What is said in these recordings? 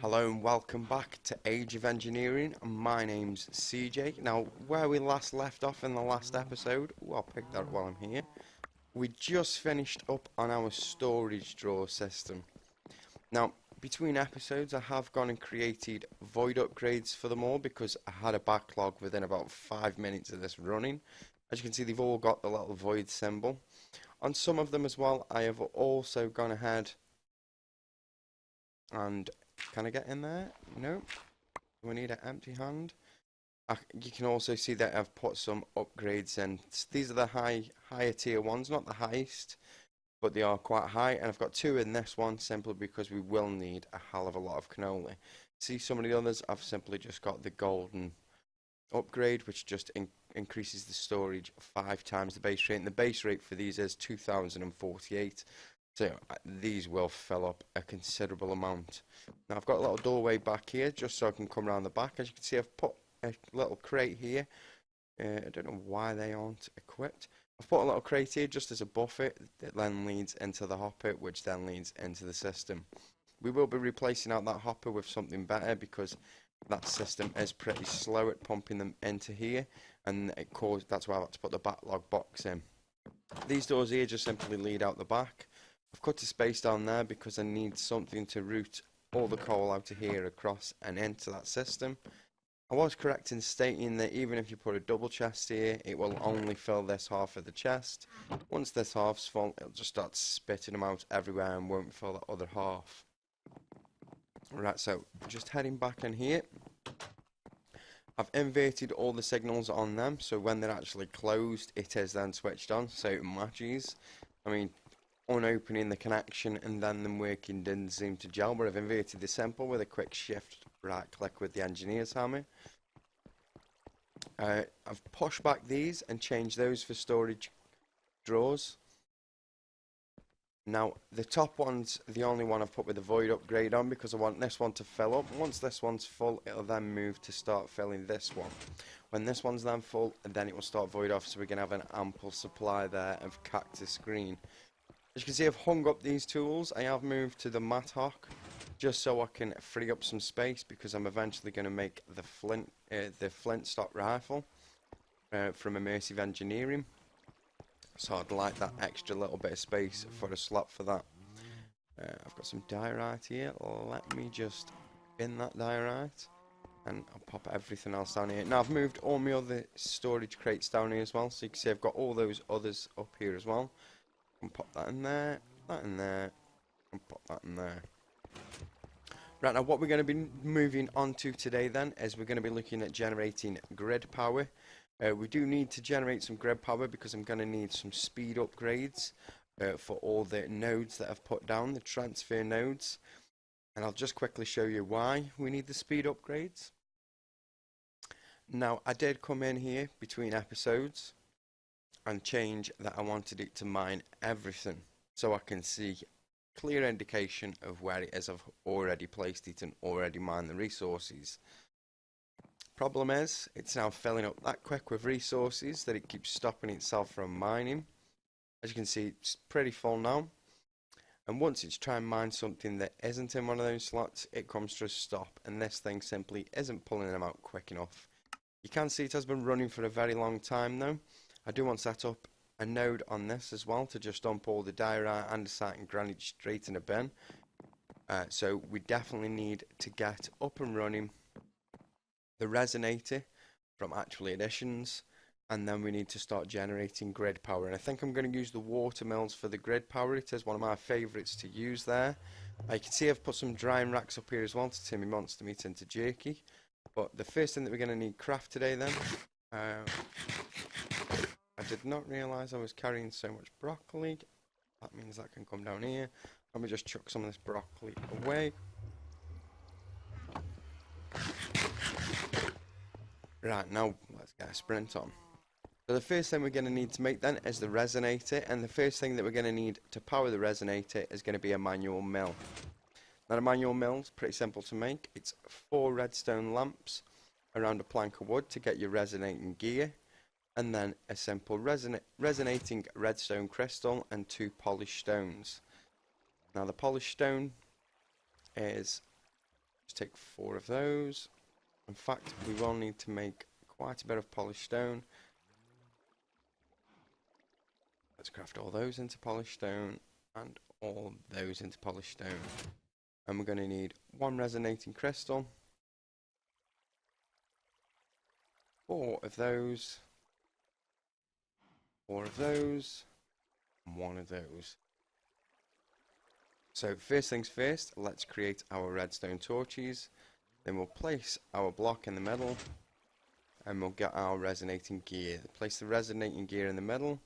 Hello and welcome back to Age of Engineering. My name's CJ. Now, where we last left off in the last episode, I'll pick that up while I'm here. We just finished up on our storage drawer system. Now, between episodes, I have gone and created void upgrades for them all because I had a backlog within about 5 minutes of this running. As you can see, they've all got the little void symbol. On some of them as well, I have also gone ahead and can I get in there? No. We need an empty hand. You can also see that I've put some upgrades in. These are the higher tier ones, not the highest, but they are quite high. And I've got two in this one simply because we will need a hell of a lot of cannoli. See some of the others, I've simply just got the golden upgrade, which just increases the storage 5 times the base rate. And the base rate for these is 2048. So these will fill up a considerable amount. Now I've got a little doorway back here just so I can come around the back. As you can see, I've put a little crate here. I don't know why they aren't equipped. I've put a little crate here just as a buffer that then leads into the hopper, which then leads into the system. We will be replacing out that hopper with something better because that system is pretty slow at pumping them into here, and that's why I have to put the backlog box in. These doors here just simply lead out the back. I've cut a space down there because I need something to route all the coal out of here across and into that system. I was correct in stating that even if you put a double chest here, it will only fill this half of the chest. Once this half's full, it'll just start spitting them out everywhere and won't fill the other half. Right, so just heading back in here. I've inverted all the signals on them, so when they're actually closed, it is then switched on, so it matches. I mean, unopening the connection and then them working didn't seem to gel, but I've inverted the simple with a quick shift right click with the engineer's hammer. I've pushed back these and changed those for storage drawers. Now the top one's the only one I've put with the void upgrade on because I want this one to fill up. Once this one's full, it'll then move to start filling this one. When this one's then full, then it will start void off, so we're going to have an ample supply there of cactus green. As you can see, I've hung up these tools. I have moved to the modpack just so I can free up some space because I'm eventually going to make the flint stock rifle from Immersive Engineering. So I'd like that extra little bit of space for a slot for that. I've got some diorite here. Let me just bin that diorite and I'll pop everything else down here. Now I've moved all my other storage crates down here as well, so you can see I've got all those others up here as well. And pop that in there, and pop that in there. Right, now what we're going to be moving on to today then is we're going to be looking at generating grid power. We do need to generate some grid power because I'm going to need some speed upgrades for all the nodes that I've put down, the transfer nodes. And I'll just quickly show you why we need the speed upgrades. Now, I did come in here between episodes and change that I wanted it to mine everything so I can see clear indication of where it is. I've already placed it and already mined the resources. Problem is, it's now filling up that quick with resources that it keeps stopping itself from mining. As you can see, it's pretty full now. And once it's trying to mine something that isn't in one of those slots, it comes to a stop, and this thing simply isn't pulling them out quick enough. You can see it has been running for a very long time now. I do want to set up a node on this as well to just dump all the diorite, andesite and granite straight in a bin. So we definitely need to get up and running the resonator from actual additions, and then we need to start generating grid power. And I think I'm going to use the water mills for the grid power. It is one of my favourites to use there. You can see I've put some drying racks up here as well to turn my monster meat into jerky. But the first thing that we're going to need craft today then, I did not realise I was carrying so much broccoli. That means that can come down here. Let me just chuck some of this broccoli away. Right, now let's get a sprint on. So the first thing we're going to need to make then is the resonator, and the first thing that we're going to need to power the resonator is going to be a manual mill. Now the manual mill is pretty simple to make. It's 4 redstone lamps around a plank of wood to get your resonating gear, and then a simple resonating redstone crystal and 2 polished stones. Now the polished stone is take 4 of those. In fact, we will need to make quite a bit of polished stone. Let's craft all those into polished stone and all those into polished stone. And we're going to need 1 resonating crystal, 4 of those, 4 of those, and 1 of those. So first things first, let's create our redstone torches. Then we'll place our block in the middle, and we'll get our resonating gear. Place the resonating gear in the middle,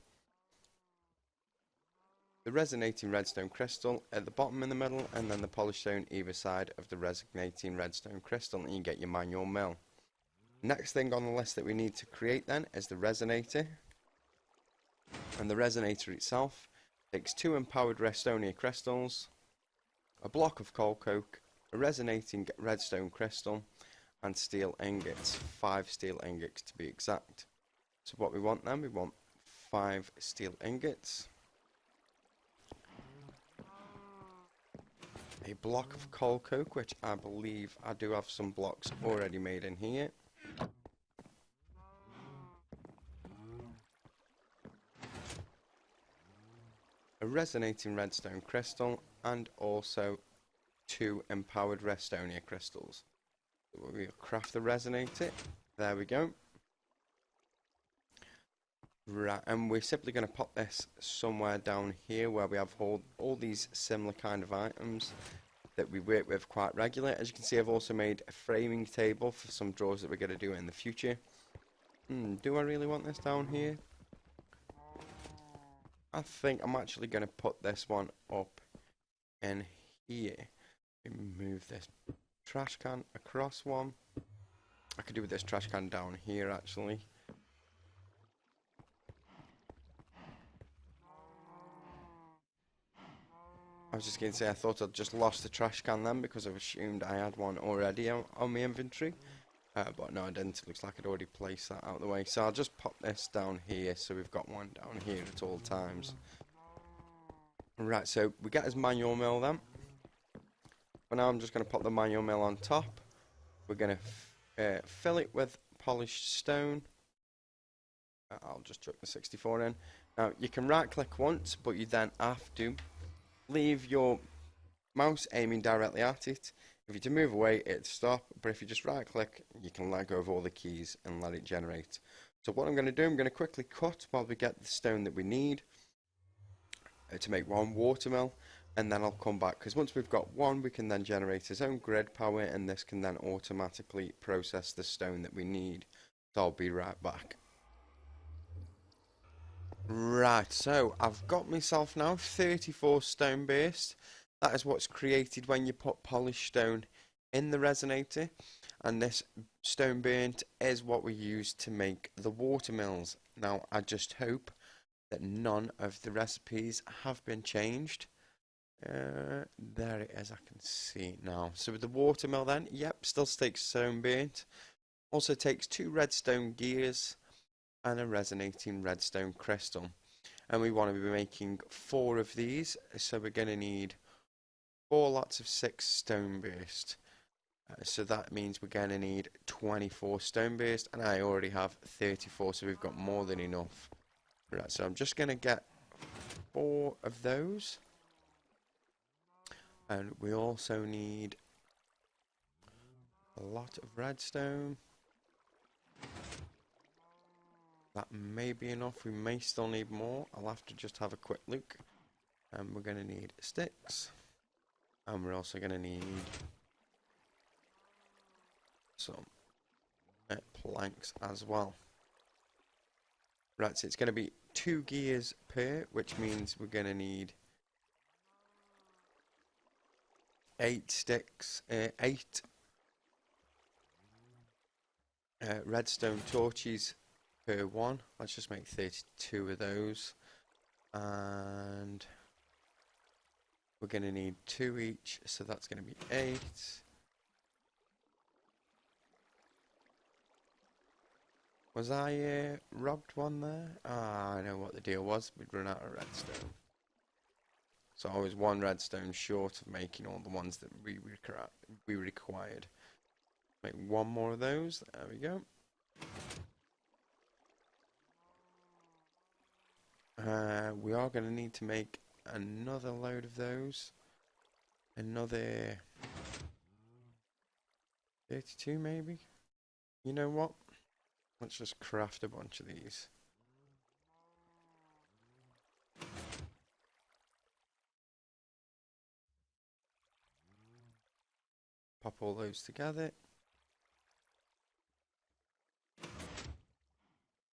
the resonating redstone crystal at the bottom in the middle, and then the polished stone either side of the resonating redstone crystal, and you get your manual mill. Next thing on the list that we need to create then is the resonator. And the resonator itself takes 2 empowered redstone crystals, a block of coal coke, a resonating redstone crystal, and steel ingots, 5 steel ingots to be exact. So what we want then, we want 5 steel ingots, a block of coal coke, which I believe I do have some blocks already made in here, a resonating redstone crystal, and also 2 empowered redstone crystals. So we'll craft the resonator. There we go. Right, and we're simply going to pop this somewhere down here where we have all these similar kind of items that we work with quite regularly. As you can see, I've also made a framing table for some drawers that we're going to do in the future. Do I really want this down here? I think I'm actually going to put this one up in here. Move this trash can across one. I could do with this trash can down here actually. I was just going to say I thought I'd just lost the trash can then because I've assumed I had one already on my inventory. But no, I didn't. It looks like I'd already placed that out of the way. So I'll just pop this down here so we've got one down here at all times. Right, so we get his manual mill then. For now I'm just going to pop the manual mill on top. We're going to fill it with polished stone. I'll just chuck the 64 in. Now you can right click once, but you then have to leave your mouse aiming directly at it. If you to move away, it'll stop, but if you just right click, you can let go of all the keys and let it generate. So what I'm going to do, I'm going to quickly cut while we get the stone that we need to make 1 water mill, and then I'll come back, because once we've got 1, we can then generate its own grid power, and this can then automatically process the stone that we need. So I'll be right back. Right, so I've got myself now 34 stone based. That is what's created when you put polished stone in the resonator, and this stone burnt is what we use to make the water mills. Now I just hope that none of the recipes have been changed. There it is, I can see it now. So with the water mill then, yep, still takes stone burnt. Also takes 2 redstone gears and a resonating redstone crystal. And we want to be making 4 of these, so we're going to need 4 lots of 6 stone burst. So that means we're going to need 24 stone burst, and I already have 34, so we've got more than enough. Right, so I'm just going to get 4 of those. And we also need a lot of redstone. That may be enough. We may still need more. I'll have to just have a quick look. And we're going to need sticks. And we're also going to need some planks as well. Right, so it's going to be 2 gears per, which means we're going to need 8 sticks, 8 redstone torches per one. Let's just make 32 of those, and we're going to need 2 each, so that's going to be 8. Was I robbed one there? Ah, I know what the deal was. We'd run out of redstone. So I was one redstone short of making all the ones that we required. Make one more of those. There we go. We are going to need to make another load of those. Another 32 maybe? You know what? Let's just craft a bunch of these. Pop all those together.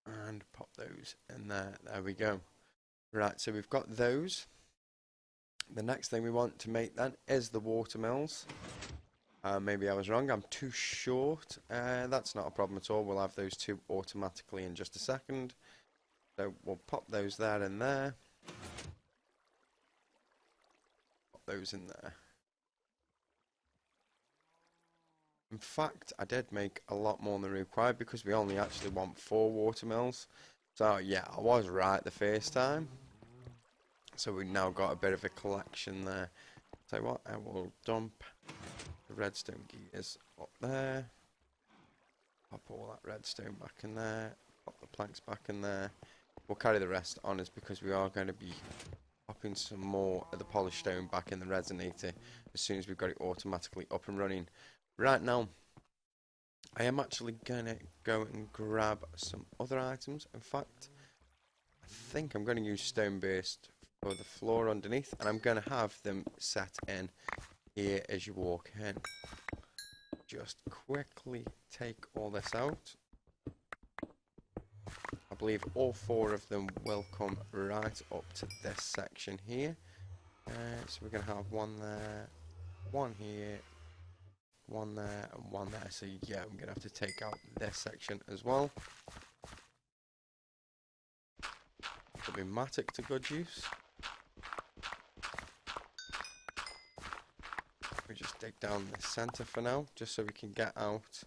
And pop those in there. There we go. Right, so we've got those. The next thing we want to make then is the watermills. Maybe I was wrong, I'm too short. That's not a problem at all. We'll have those two automatically in just a second. So we'll pop those there and there. Pop those in there. In fact, I did make a lot more than required because we only actually want 4 watermills. So yeah, I was right the first time. So we've now got a bit of a collection there. So what, I will dump the redstone gears up there. Pop all that redstone back in there. Pop the planks back in there. We'll carry the rest on us because we are going to be popping some more of the polished stone back in the resonator as soon as we've got it automatically up and running. Right now, I am actually going to go and grab some other items. In fact, I think I'm going to use stone burst for the floor underneath, and I'm going to have them set in here as you walk in. Just quickly take all this out. I believe all 4 of them will come right up to this section here. So we're going to have one there, one here, one there, and one there. So yeah, I'm going to have to take out this section as well. Put my matic to good use. We just dig down the centre for now, just so we can get out.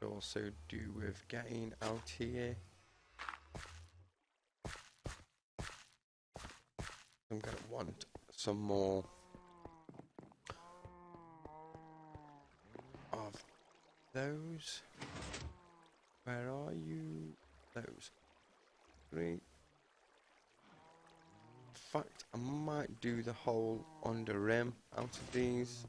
Also do with getting out here. I'm going to want some more of those. Where are you? Those. 3. In fact, I might do the whole under rim out of these.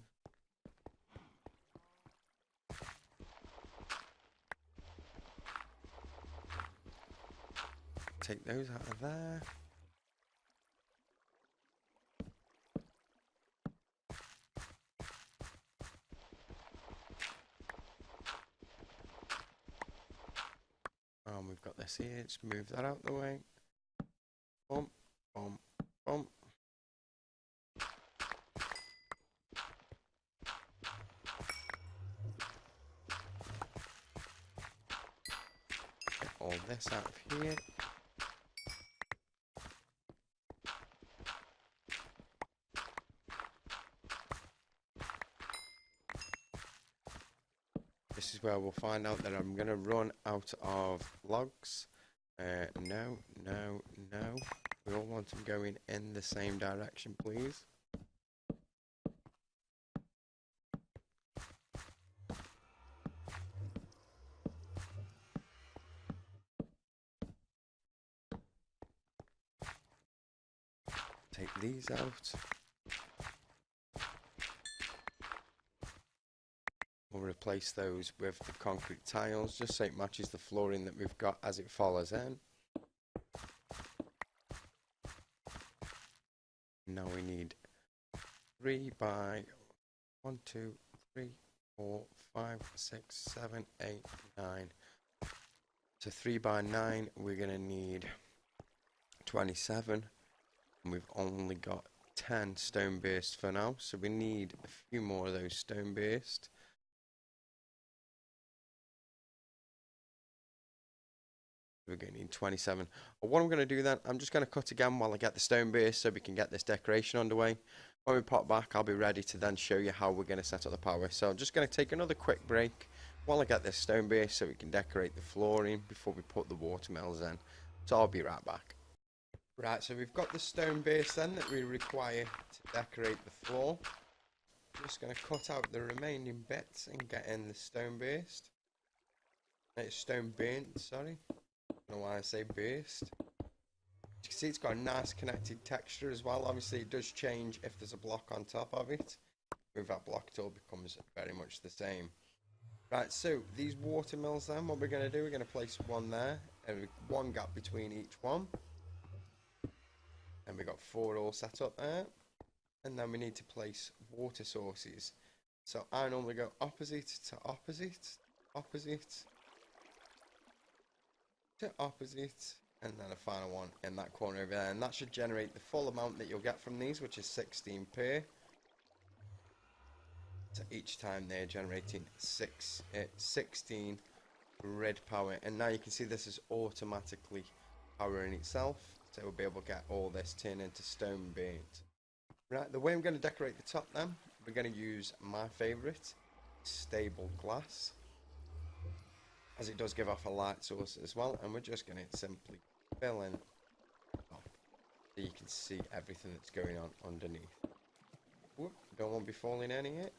Take those out of there. We've got this here, just move that out the way. Bump, bump, bump. Get all this out of here. This is where we'll find out that I'm going to run out of logs. No. We all want them going in the same direction, please. Take these out. We'll replace those with the concrete tiles, just so it matches the flooring that we've got as it follows in. Now we need 3 by 1, 2, 3, 4, 5, 6, 7, 8, 9. So 3 by 9, we're going to need 27. And we've only got 10 stone burst for now, so we need a few more of those stone burst. We're going to need 27. But what I'm going to do then, I'm just going to cut again while I get the stone base so we can get this decoration underway. When we pop back, I'll be ready to then show you how we're going to set up the power. So I'm just going to take another quick break while I get this stone base so we can decorate the flooring before we put the watermills in. So I'll be right back. Right, so we've got the stone base then that we require to decorate the floor. Just going to cut out the remaining bits and get in the stone based. It's stone burnt, sorry. I don't know why I say based. You can see it's got a nice connected texture as well. Obviously it does change if there's a block on top of it. With that block it all becomes very much the same. Right, so these watermills then, what we're going to do, we're going to place one there, and one gap between each one. And we've got 4 all set up there. And then we need to place water sources. So I normally go opposite to opposite, opposite to opposite, and then a final one in that corner over there. And that should generate the full amount that you'll get from these, which is 16 per. So each time they're generating 16 red power. And now you can see this is automatically powering itself. So we'll be able to get all this turned into stone burnt. Right, the way I'm going to decorate the top then, we're going to use my favourite, stable glass. As it does give off a light source as well. And we're just going to simply fill in top so you can see everything that's going on underneath. Whoop, don't want to be falling any yet.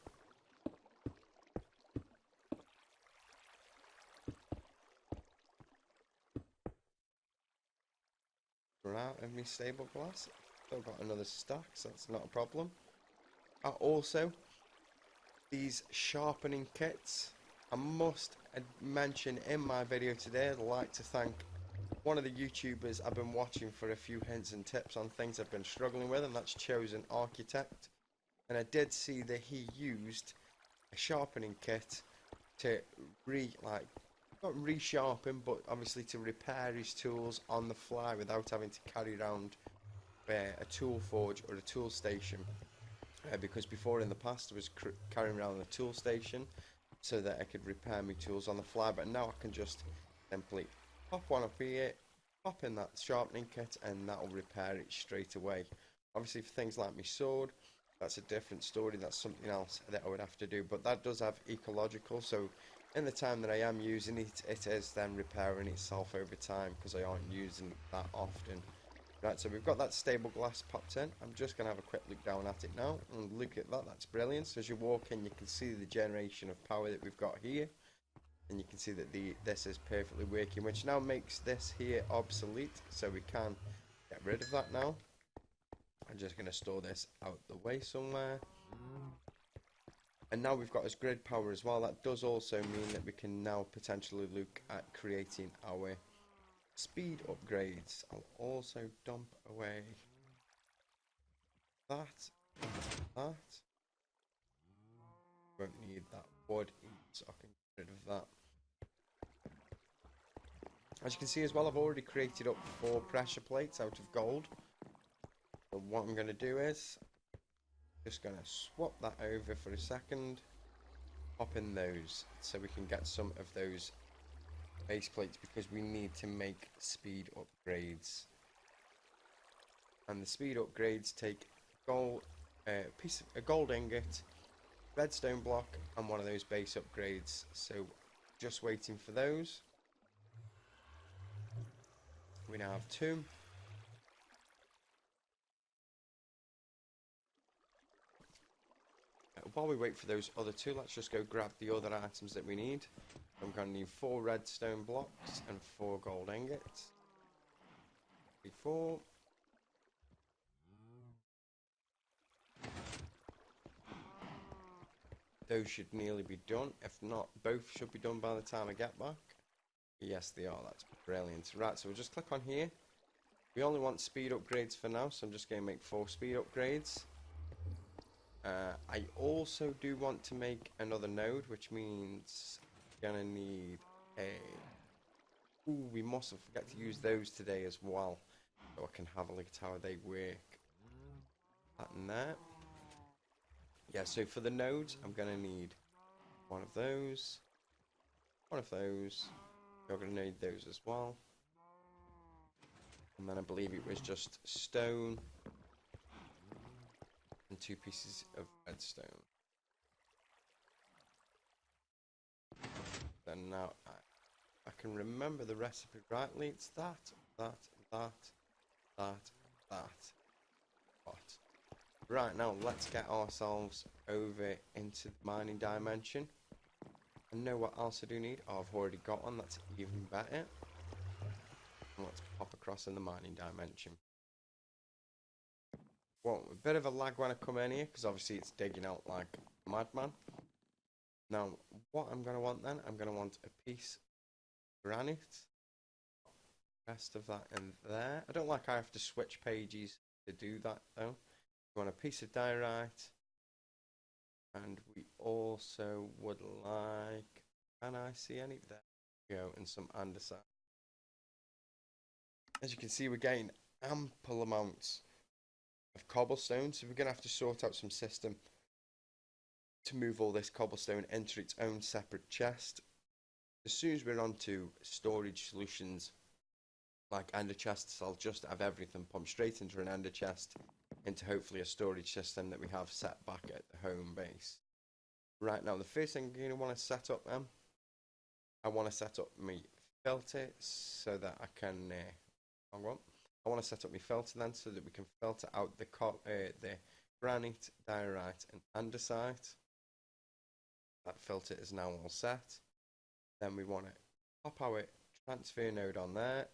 Out of my stable glass. Still got another stack, so that's not a problem. Also, these sharpening kits, I must mention in my video today, I'd like to thank one of the YouTubers I've been watching for a few hints and tips on things I've been struggling with, and that's Chosen Architect. And I did see that he used a sharpening kit to not resharpen, but obviously to repair his tools on the fly without having to carry around a tool forge or a tool station. Because before in the past I was carrying around a tool station so that I could repair my tools on the fly, but now I can just simply pop one up here, pop in that sharpening kit, and that'll repair it straight away. Obviously for things like my sword, that's a different story, that's something else that I would have to do, but that does have ecological, so in the time that I am using it, it is then repairing itself over time because I aren't using it that often. Right, so we've got that stable glass popped in. I'm just going to have a quick look down at it now and look at that. That's brilliant. So as you walk in, you can see the generation of power that we've got here. And you can see that this is perfectly working, which now makes this here obsolete. So we can get rid of that now. I'm just going to store this out the way somewhere. And now we've got this grid power as well. That does also mean that we can now potentially look at creating our speed upgrades. I'll also dump away that. Won't need that wood, so I can get rid of that. As you can see as well, I've already created up 4 pressure plates out of gold. So what I'm going to do is just going to swap that over for a second, pop in those so we can get some of those base plates because we need to make speed upgrades. And the speed upgrades take gold, a gold ingot, redstone block, and one of those base upgrades. So just waiting for those. We now have 2. While we wait for those other 2, let's just go grab the other items that we need. I'm going to need 4 redstone blocks and 4 gold ingots. 4. Those should nearly be done. If not, both should be done by the time I get back. Yes, they are. That's brilliant. Right, so we'll just click on here. We only want speed upgrades for now, so I'm just going to make 4 speed upgrades. I also do want to make another node, which means I'm going to need a... Ooh, we mustn't forget to use those today as well, so I can have a look at how they work. That and that. Yeah, so for the nodes, I'm going to need one of those, one of those. You're going to need those as well. And then I believe it was just stone and 2 pieces of redstone. Then now I can remember the recipe rightly. It's that, that. But right now, let's get ourselves over into the mining dimension. I know what else I do need. Oh, I've already got one. That's even better. And let's pop across in the mining dimension. Well, a bit of a lag when I come in here, because obviously it's digging out like a madman. Now, what I'm going to want then, I'm going to want a piece of granite. Rest of that in there. I don't like I have to switch pages to do that though. We want a piece of diorite. And we also would like, can I see any? There we go, and some andesite. As you can see, we're getting ample amounts of cobblestone, so we're going to have to sort out some system to move all this cobblestone into its own separate chest. As soon as we're onto storage solutions like ender chests, I'll just have everything pumped straight into an ender chest, into hopefully a storage system that we have set back at the home base. Right now, the first thing you're going to want to set up then, I want to set up my filter so that I can, I want to set up my filter then so that we can filter out the granite, diorite and andesite. That filter is now all set. Then we want to pop our transfer node on there.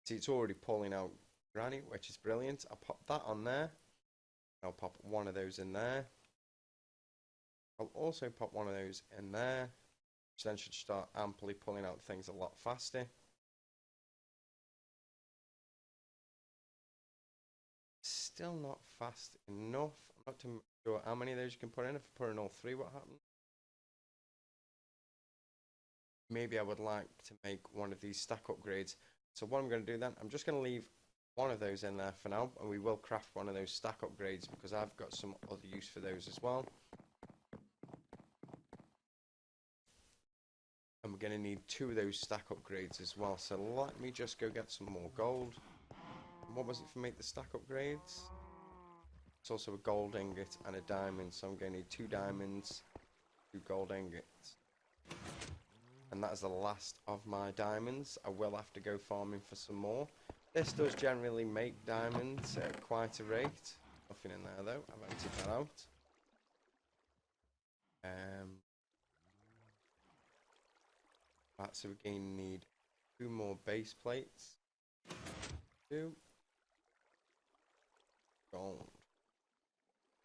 See, it's already pulling out granite, which is brilliant. I'll pop that on there. I'll pop one of those in there. I'll also pop one of those in there, which then should start amply pulling out things a lot faster. Still not fast enough. I'm not too sure how many of those you can put in. If I put in all three, what happens? Maybe I would like to make one of these stack upgrades. So what I'm going to do then, I'm just going to leave one of those in there for now, and we will craft one of those stack upgrades because I've got some other use for those as well. And we're going to need 2 of those stack upgrades as well. So let me just go get some more gold. What was it for make the stack upgrades? It's also a gold ingot and a diamond, so I'm going to need 2 diamonds, 2 gold ingots. And that is the last of my diamonds. I will have to go farming for some more. This does generally make diamonds at quite a rate. Nothing in there though, I've emptied that out. Right, so we're going to need 2 more base plates. 2. Gold.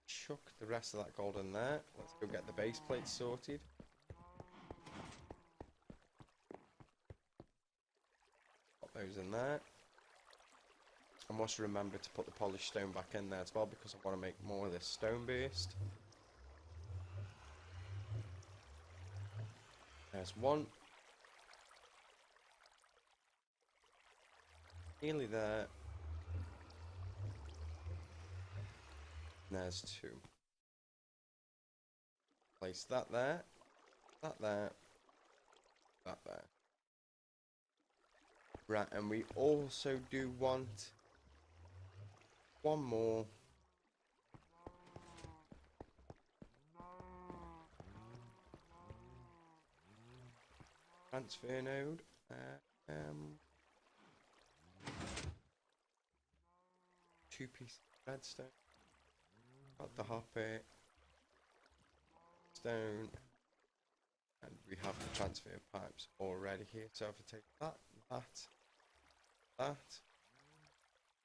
Chuck the rest of that gold in there. Let's go get the base plates sorted. Pop those in there. I must remember to put the polished stone back in there as well because I want to make more of this stone burst. There's 1. Nearly there. And there's 2. Place that there. That there. That there. Right, and we also do want 1 more. Transfer node. 2 pieces of redstone. Got the hopper. Stone. And we have the transfer pipes already here. So if I take that,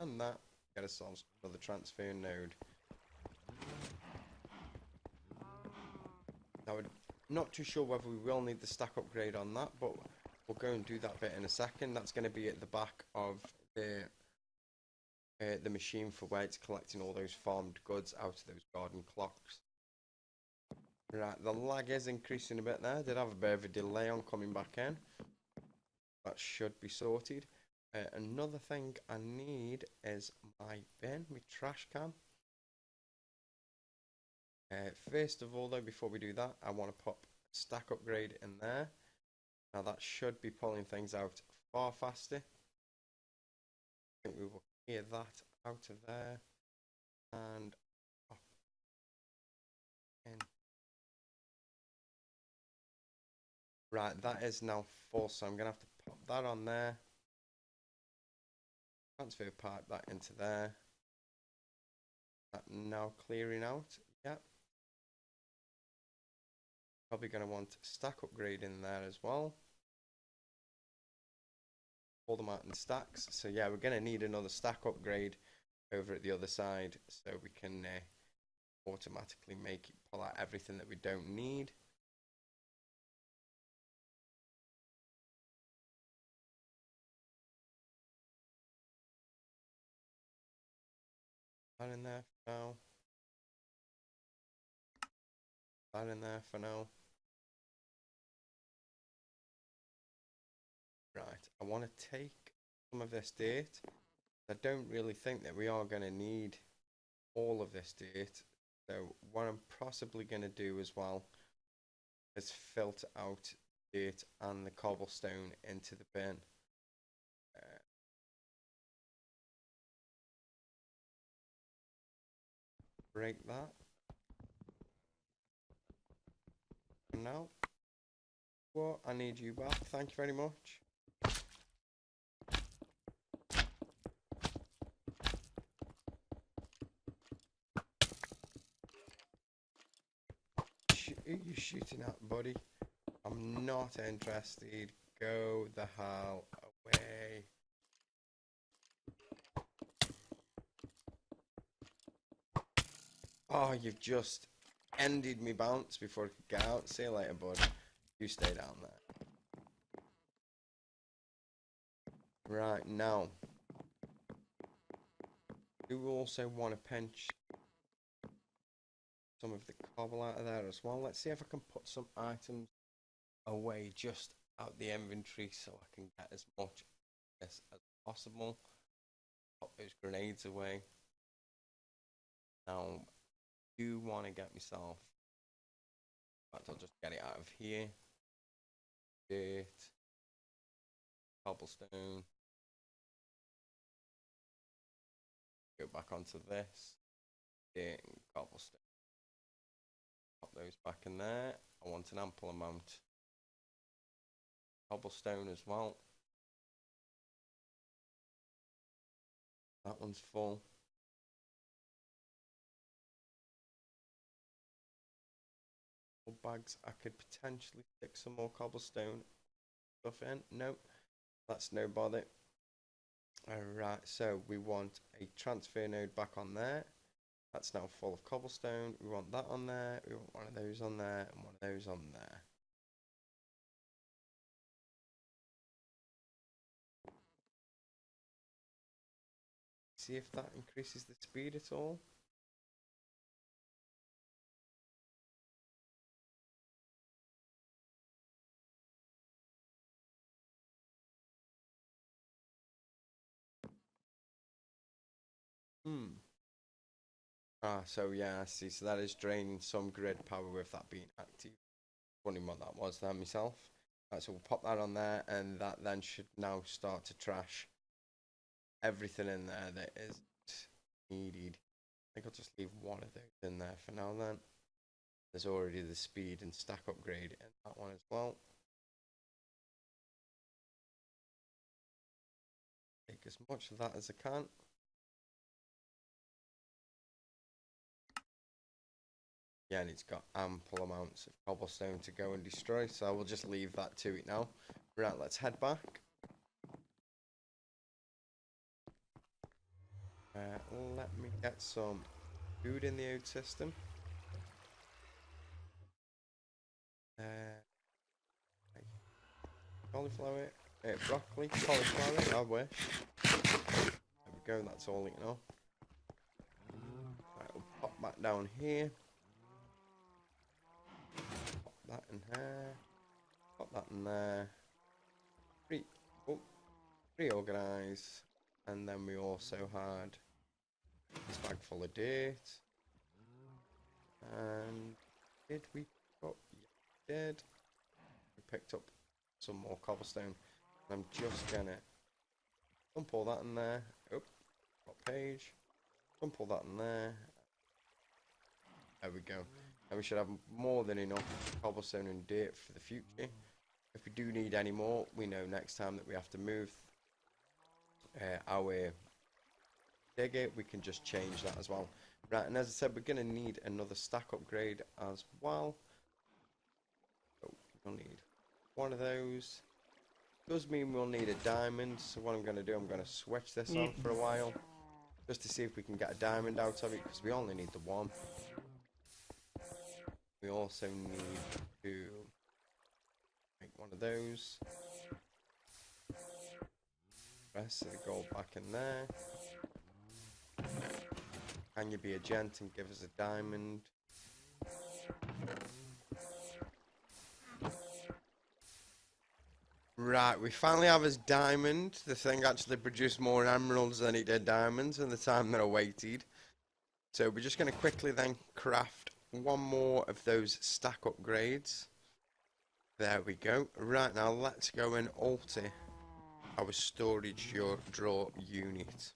and that, get ourselves another transfer node. Now, I'm not too sure whether we will need the stack upgrade on that, but we'll go and do that bit in a second. That's going to be at the back of the machine for where it's collecting all those farmed goods out of those garden clocks. Right, the lag is increasing a bit there. I did have a bit of a delay on coming back in. That should be sorted. Another thing I need is my bin, my trash can. First of all though, before we do that, I want to pop a stack upgrade in there. Now that should be pulling things out far faster. I think we will clear that out of there and up in. Right, that is now full, so I'm going to have to pop that on there. Transfer pipe that into there. That now clearing out. Yep. Probably going to want stack upgrade in there as well. Pull them out in stacks. So yeah, we're going to need another stack upgrade over at the other side so we can automatically make it pull out everything that we don't need. That in there for now. That in there for now. Right, I want to take some of this dirt. I don't really think that we are going to need all of this dirt. So what I'm possibly going to do as well is filter out dirt and the cobblestone into the bin. Break that. And now, what? I need you back. Thank you very much. Who are you shooting at, buddy? I'm not interested. Go the hell away. Oh, you've just ended me bounce before I could get out. See you later, bud. You stay down there. Right, now. Do also want to pinch some of the cobble out of there as well. Let's see if I can put some items away just out the inventory so I can get as much as possible. Put those grenades away. Now, I do want to get myself, in fact, I'll just get it out of here. Dirt, cobblestone. Go back onto this. Dirt and cobblestone. Pop those back in there. I want an ample amount. Cobblestone as well. That one's full. Bags. I could potentially stick some more cobblestone stuff in. Nope, that's no bother. Alright, so we want a transfer node back on there. That's now full of cobblestone. We want that on there. We want one of those on there and one of those on there. See if that increases the speed at all. So yeah, I see. So that is draining some grid power with that being active. Wondering what that was there myself. Right, so we'll pop that on there, and that then should now start to trash everything in there that is needed. I think I'll just leave one of those in there for now then. There's already the speed and stack upgrade in that one as well. Take as much of that as I can. Yeah, and it's got ample amounts of cobblestone to go and destroy, so I will just leave that to it now. Right, let's head back. Let me get some food in the old system. Cauliflower, broccoli, cauliflower, I wish. There we go, that's all eaten off. Right, we'll pop that down here. Pop that in here. Pop that in there. Reorganize. And then we also had this bag full of dirt. And did we pick up? Yeah, we did. We picked up some more cobblestone. I'm just gonna dump all that in there. Oh, what page? Dump all that in there. There we go. And we should have more than enough cobblestone and dirt for the future. If we do need any more, we know next time that we have to move our dig it, we can just change that as well. Right, and as I said, we're going to need another stack upgrade as well. So we'll need one of those. Does mean we'll need a diamond, so what I'm going to do, I'm going to switch this on for a while, just to see if we can get a diamond out of it, because we only need the one. We also need to make one of those. Rest of the gold back in there. Can you be a gent and give us a diamond? Right, we finally have his diamond. The thing actually produced more emeralds than it did diamonds in the time that I waited. So we're just going to quickly then craft one more of those stack upgrades. There we go. Right, now let's go and alter our storage drawer unit.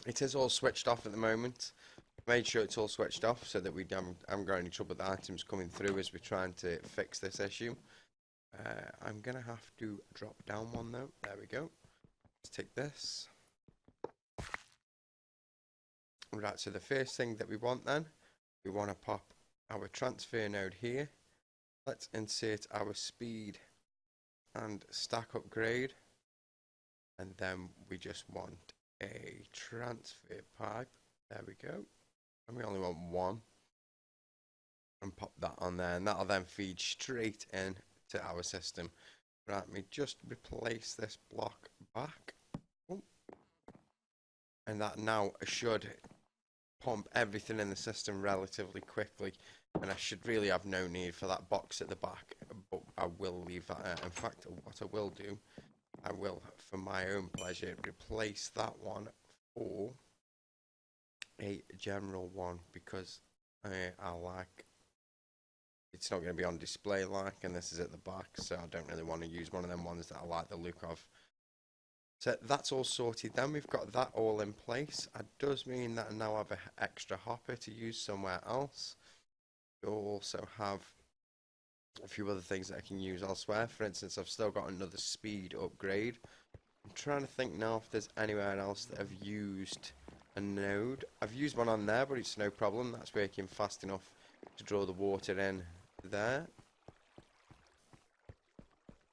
It is all switched off at the moment. Made sure it's all switched off so that we haven't got any trouble with items coming through as we're trying to fix this issue. I'm gonna have to drop down one though. There we go. Let's take this. Right, so the first thing that we want then, we want to pop our transfer node here. Let's insert our speed and stack upgrade, and then we just want a transfer pipe. There we go. And we only want one. And pop that on there, and that'll then feed straight in to our system. Right, let me just replace this block back. Oh. And that now should pump everything in the system relatively quickly. And I should really have no need for that box at the back, but I will leave that out. In fact, what I will do, I will, for my own pleasure, replace that one for a general one, because I like, it's not going to be on display like, and this is at the back, so I don't really want to use one of them ones that I like the look of. So that's all sorted then. We've got that all in place. It does mean that I now have an extra hopper to use somewhere else. You'll also have a few other things that I can use elsewhere. For instance, I've still got another speed upgrade. I'm trying to think now if there's anywhere else that I've used a node. I've used one on there, but it's no problem. That's working fast enough to draw the water in there.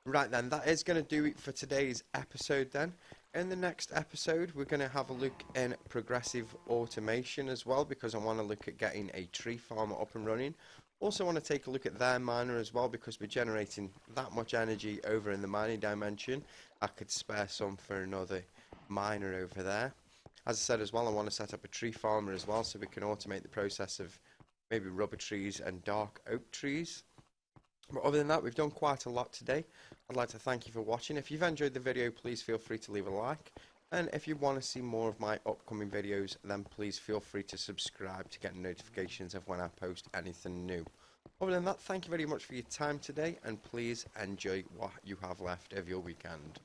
Right then, that is going to do it for today's episode then. In the next episode, we're going to have a look in progressive automation as well, because I want to look at getting a tree farmer up and running. Also want to take a look at their miner as well, because we're generating that much energy over in the mining dimension. I could spare some for another miner over there. As I said as well, I want to set up a tree farmer as well, so we can automate the process of maybe rubber trees and dark oak trees. But other than that, we've done quite a lot today. I'd like to thank you for watching. If you've enjoyed the video, please feel free to leave a like. And if you want to see more of my upcoming videos, then please feel free to subscribe to get notifications of when I post anything new. Other than that, thank you very much for your time today, and please enjoy what you have left of your weekend.